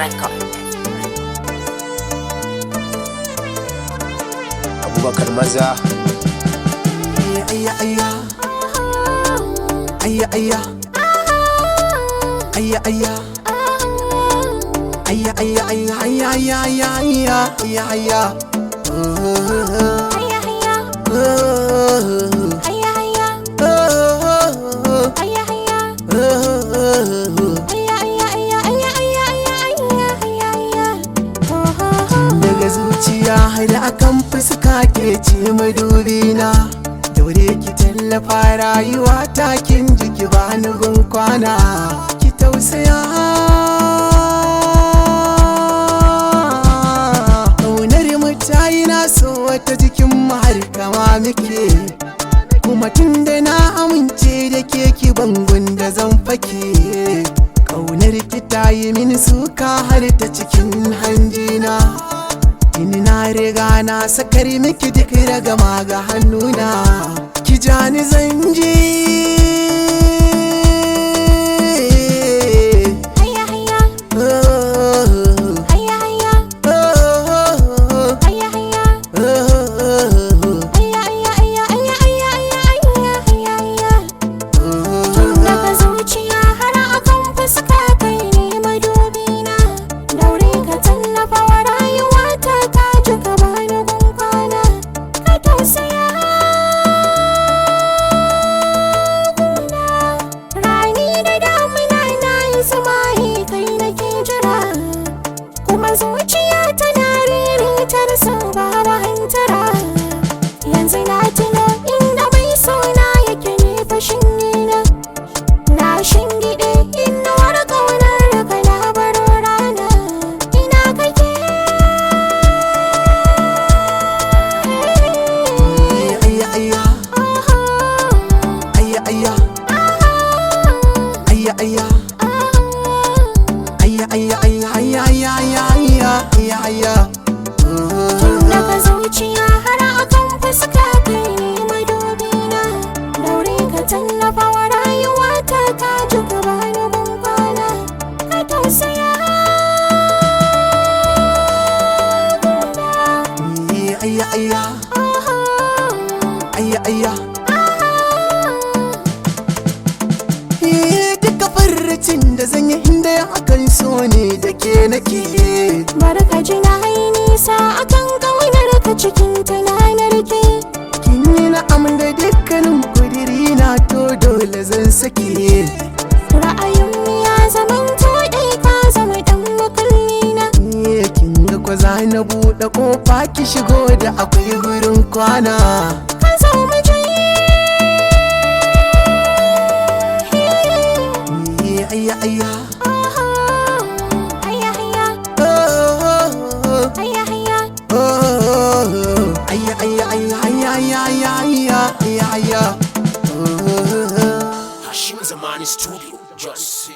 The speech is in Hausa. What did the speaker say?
record. Abubakar maza. Ayya ayya ayya ayya ayya ayya ayya ayya ayya ayya ayya ayya ayya daga zuciya har akan fuska ke ce madubina, daure ki tallafa rayuwa ta kin jiki bani gun kwana, ki tausaya ƙaunar mu tayi na so wata jikin mu har kama muke, kuma tun da na amince da ke ki bangun da zan fake, ƙaunar ki tayi mini suka har ta cikin hanjina, ini na riga na sakar miki duk ragama ga hannuna, ki jani zanji zuciya tana riritar so babu hantara, yanzu na tuno inda mai sona yake ne fashin nina, na shingide inda wani ƙaunar daga na baro rana, ina kake ayya ayya ayya ayya ayya ayya ayya ayya ayya ayya tun daga zuciya har akan fuska kai ne madubina, daure ka tallafa wa rayuwa ta ka ji gaba na kwana, ka tausaya ayya ayya ayya ayya duka farcin da zan yi inda akan so ne da ke nake, barka ji na yi nisa akan ƙaunar ka cikin tunanar ke, kin yi na'am da dukkanin kudiri na to dole zan sake, ra'ayin ya zaman to ɗai ka zama ɗan makulli na, kin ga kwaza na buɗe ƙofa ki shigo da akwai gurin kwana, ka zo mu je ayya ayya Hashim Zamani Studio, just